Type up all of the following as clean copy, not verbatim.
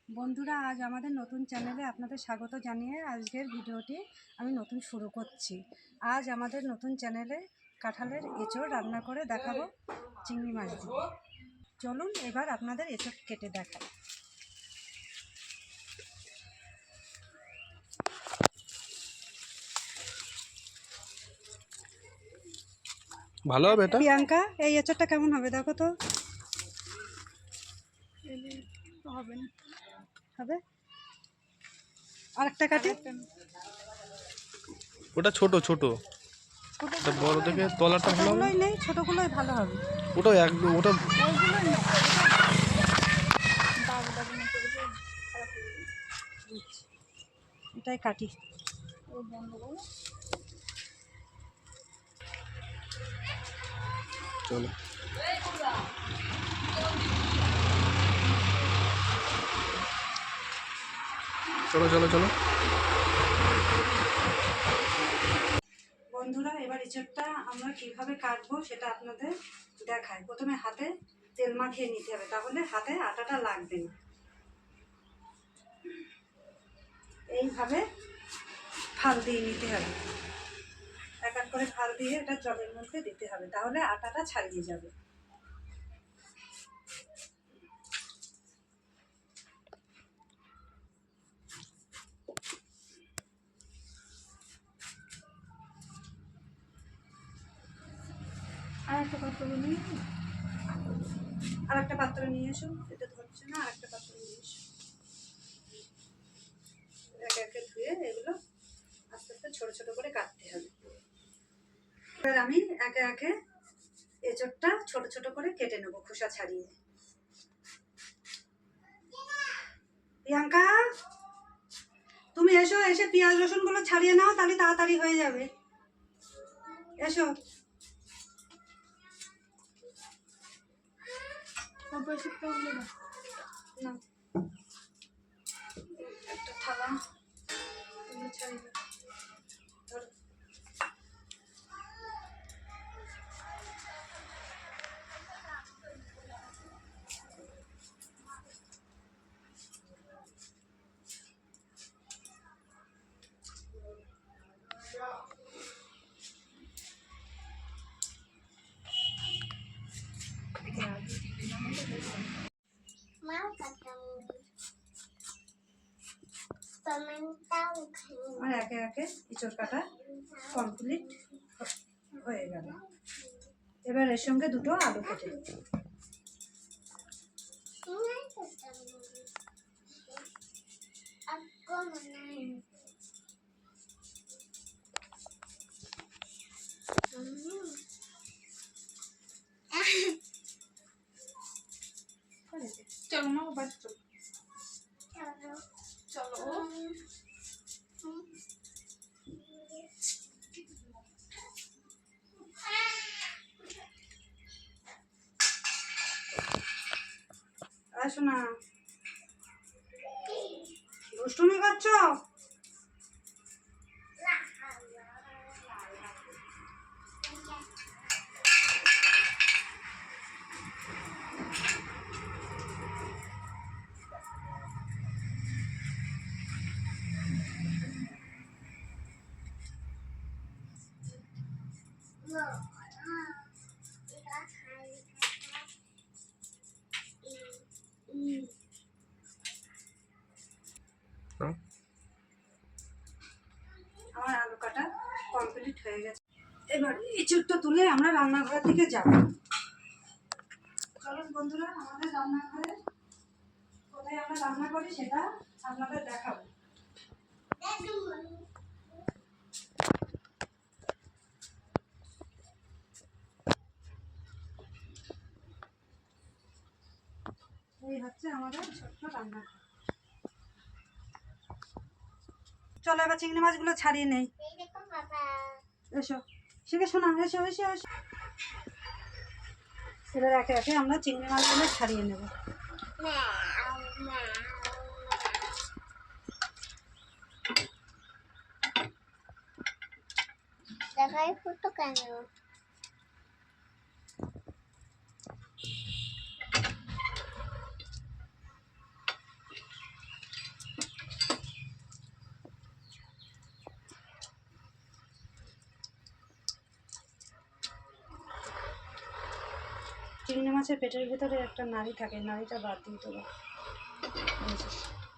বন্ধুরা, আজ আমাদের নতুন চ্যানেলে আপনাদের স্বাগত জানিয়ে আজকের ভিডিওটি আমি নতুন শুরু করছি। আজ আমাদের নতুন চ্যানেলে কাঁঠালের এঁচোড় রান্না করে দেখাবো চিংড়ি মাছ দিয়ে। চলুন এবার আপনাদের এঁচোড় কেটে দেখাই। ভালো হবে এটা। প্রিয়াঙ্কা, এই এঁচোড়টা কেমন হবে দেখো তো। হবে না, হবে আরেকটা কাটে। ওটা ছোট ছোট, ওটা বড় থেকে তলাটা ভালো হবে। ছোটগুলোই নেই, ছোটগুলোই ভালো হবে। ওটা ওটা এটাই কাটি। চলো চলো চলো চলো। বন্ধুরা, এবার এঁচোড়টা আমরা কিভাবে কাটবো সেটা আপনাদের দেখাই। প্রথমে হাতে তেল মাখিয়ে নিতে হবে, তাহলে হাতে আটাটা লাগবে না। এইভাবে ফাল দিয়ে নিতে হবে, এক এক করে ফাল দিয়ে এটা জলের মধ্যে দিতে হবে, তাহলে আটাটা ছাড়িয়ে যাবে। আর একটা পাত্র নিয়ে আর একটা পাত্র নিয়ে এসো, এটা ধরছে না। আর একটা পাত্র নিয়ে এসো, একে একে ধুয়ে এগুলো আস্তে আস্তে ছোট ছোট করে কাটতে হবে। এবার আমি একে একে এঁচোড়টা ছোট ছোট করে কেটে নেবো, খোসা ছাড়িয়ে। প্রিয়াঙ্কা, তুমি এসো, এসে পেঁয়াজ রসুন গুলো ছাড়িয়ে নাও, তাহলে তাড়াতাড়ি হয়ে যাবে। এসো। না, একটা থালা ছাড়িয়ে দাও। ধরো। আর একে একে এঁচোড় কাটা কমপ্লিট হয়ে গেল। এবার এর সঙ্গে দুটো আলু কেটে দেব। চলো মা, বাড়ি চলো চলো। আসো না, দুষ্টুমি করছো। আমার আলু কাটা কমপ্লিট হয়ে গেছে। এবার এঁচোড়টা তুলে আমরা রান্নাঘরের দিকে যাব। চলুন বন্ধুরা, আমাদের রান্নাঘরে কোথায় আমরা রান্না করি সেটা আপনাদের দেখাবো। এই হচ্ছে আমাদের ছোট্ট রান্নাঘর। চলো এবার চিংড়ি মাছগুলো ছাড়িয়ে নেই। এসো, শিখে শোনা, এসো এসো এসো। এবার একে একে আমরা চিংড়ি মাছগুলো ছাড়িয়ে নেব। দেখাই ফটো কেন? মাছের পেটের ভিতরে একটা নাড়ি থাকে, নাড়িটা বাদ দিয়ে দেবো।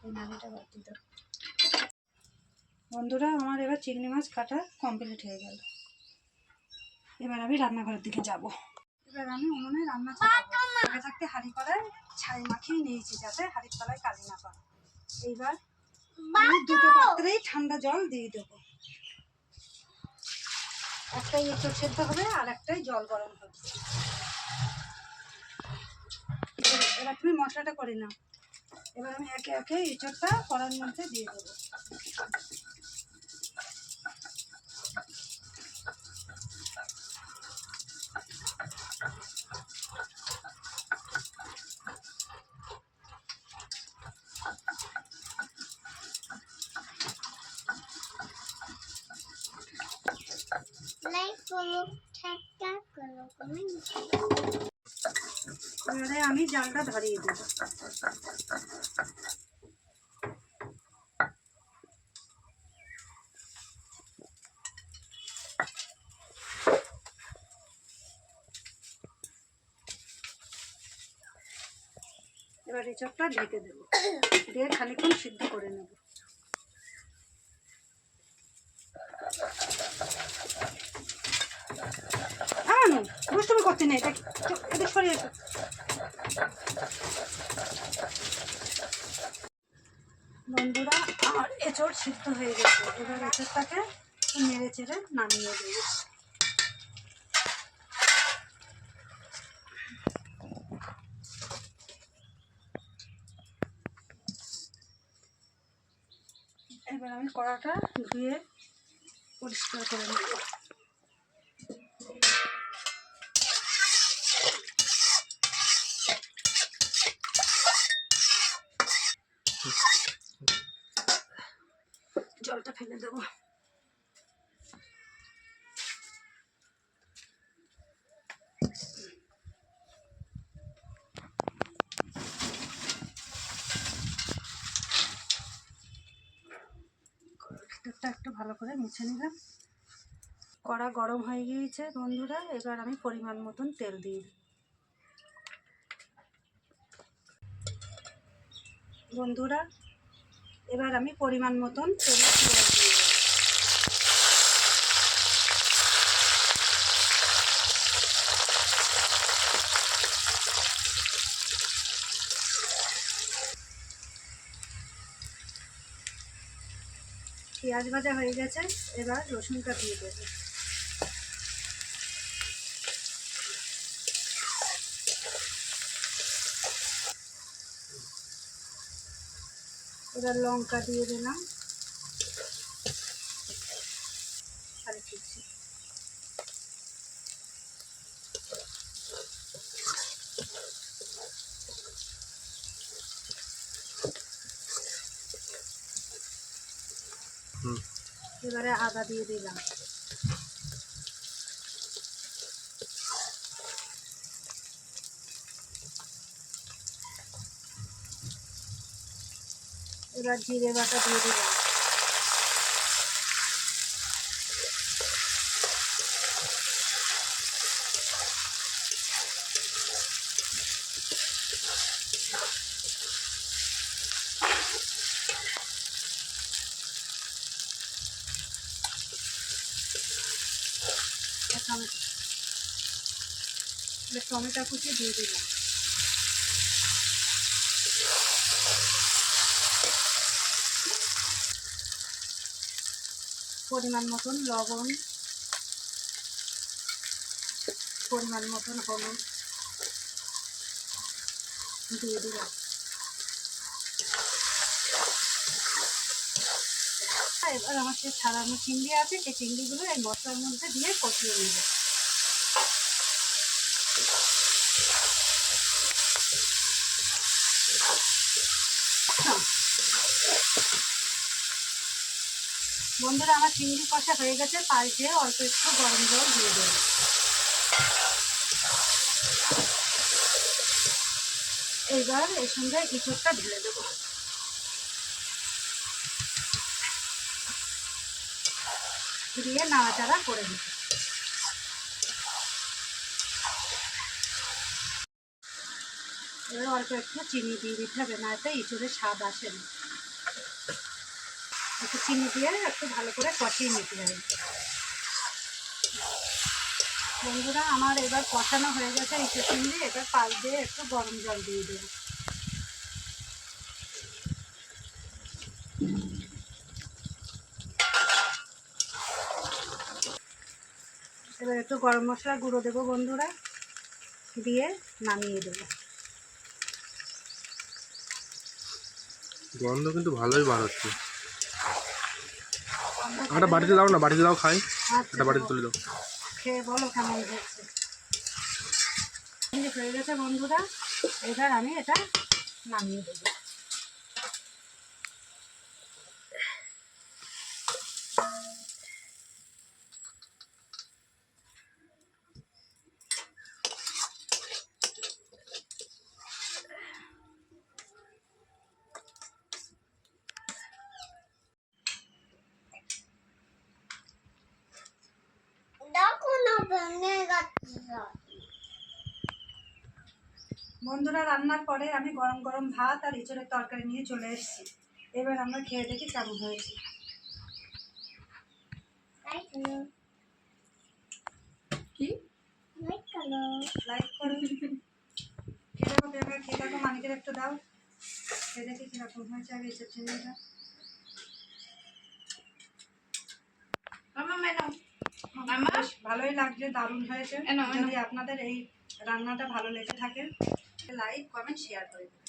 এই নাড়িটা বাদ দিয়ে দেবো। বন্ধুরা, আমার এবার চিংড়ি মাছ কাটা কমপ্লিট হয়ে গেল। এবার আমি রান্নাঘরের দিকে যাব। এবার আমি উনুনে রান্না চাপাবো। আগে থাকতে হাঁড়ি কড়ায় ছাই মাখিয়ে নিয়েছি যাতে হাঁড়ির তলায় কালি না পড়ে। এইবার আমি দুটো পাত্রেই ঠান্ডা জল দিয়ে দেবো। একটাই এঁচড় সেদ্ধ হবে আর একটাই জল গরম হবে। এবার তুমি মশলাটা করে নাও। এবার আমি একে একে এঁচড়টা কড়ার মধ্যে দিয়ে দেবো। লাইক করো, সাবস্ক্রাইব করো, কমেন্ট এবারে আমি জালটা ধরিয়ে দেবো। এবার এঁচড়টা ঢেকে দেবো, দিয়ে খানিকক্ষণ সিদ্ধ করে নেব। দুষ্টুমি করতে নেই, এটা সরিয়ে এসো। বন্ধুরা, আমার এঁচড় সিদ্ধ হয়ে গেছে। এবার এঁচড়টাকে নেড়ে চেড়ে নামিয়ে দেবো। এবার আমি কড়াটা ধুয়ে পরিষ্কার করে নেব। জলটা ফেলে দেবো। ভিতরটা একটু ভালো করে মুছে নিলাম। কড়া গরম হয়ে গিয়েছে বন্ধুরা, এবার আমি পরিমাণ মতন তেল দিই। বন্ধুরা, এবার আমি পরিমাণ মতন তেল দিয়ে দিই। পেঁয়াজ ভাজা হয়ে গেছে, এবার রসুনটা দিয়ে দেবো। এবার লঙ্কা দিয়ে দিলাম আর কিছু। এবারে আদা দিয়ে দিলাম। এবার জিরে বাটা দিয়ে দিলাম। টমেটো কুচি দিয়ে দিলাম। পরিমাণ মতন লবণ, পরিমাণ মতন হলুদ দিয়ে দিলাম। এবার আমার যে ছাড়ানো চিংড়ি আছে, সেই চিংড়িগুলো এই মশলার মধ্যে দিয়ে কষিয়ে নেব। বন্ধুরা, আমার চিংড়ি কষা হয়ে গেছে, পাশ দিয়ে অল্প একটু গরম জল দিয়ে দেব। এইবার এর সঙ্গে এঁচড়টা ঢেলে দেবো। দিয়ে নাড়াচাড়া করে দেবো। এবার অল্প একটু চিনি দিয়ে দিতে হবে, না এতে ইঁচড়ের স্বাদ আসে না। একটু চিনি দিয়ে একটু ভালো করে কষিয়ে নিতে হবে। বন্ধুরা আমার এবার কষানো হয়ে গেছে ইঁচড় চিংড়ি, এবার পাল দিয়ে একটু গরম জল দিয়ে দেবো। এবার একটু গরম মশলা গুঁড়ো দেবো বন্ধুরা, দিয়ে নামিয়ে দেবো। গন্ধ কিন্তু ভালোই বার হচ্ছে। একটা বাড়িতে দাও না, বাড়িতে দাও খাই, আচ্ছা, একটা বাড়িতে তুলে দাও। খেয়ে বলো কেমন হয়েছে। হয়ে গেছে বন্ধুরা, এবার আমি এটা নামিয়ে দেবো। দেখো না ভেঙে গেছে। বন্ধুরা রান্নার পরে আমি গরম গরম ভাত আর এঁচড়ের তরকারি নিয়ে চলে এসেছি। এবার আমরা খেয়ে দেখি কেমন হয়েছে। লাইক করো, কি লাইক করো। লাইক করো, খেয়ে দেখো প্রেমে, খেয়ে দেখো, মানিকের একটু দাও, খেয়ে দেখি কীরকম হয়েছে আগে এঁচড় চিংড়িটা। মামা মেনো মামা বেশ ভালোই লাগছে, দারুণ হয়েছে। এনো, এনো। যদি আপনাদের এই রান্নাটা ভালো লেগে থাকে লাইক কমেন্ট শেয়ার করে দেবেন।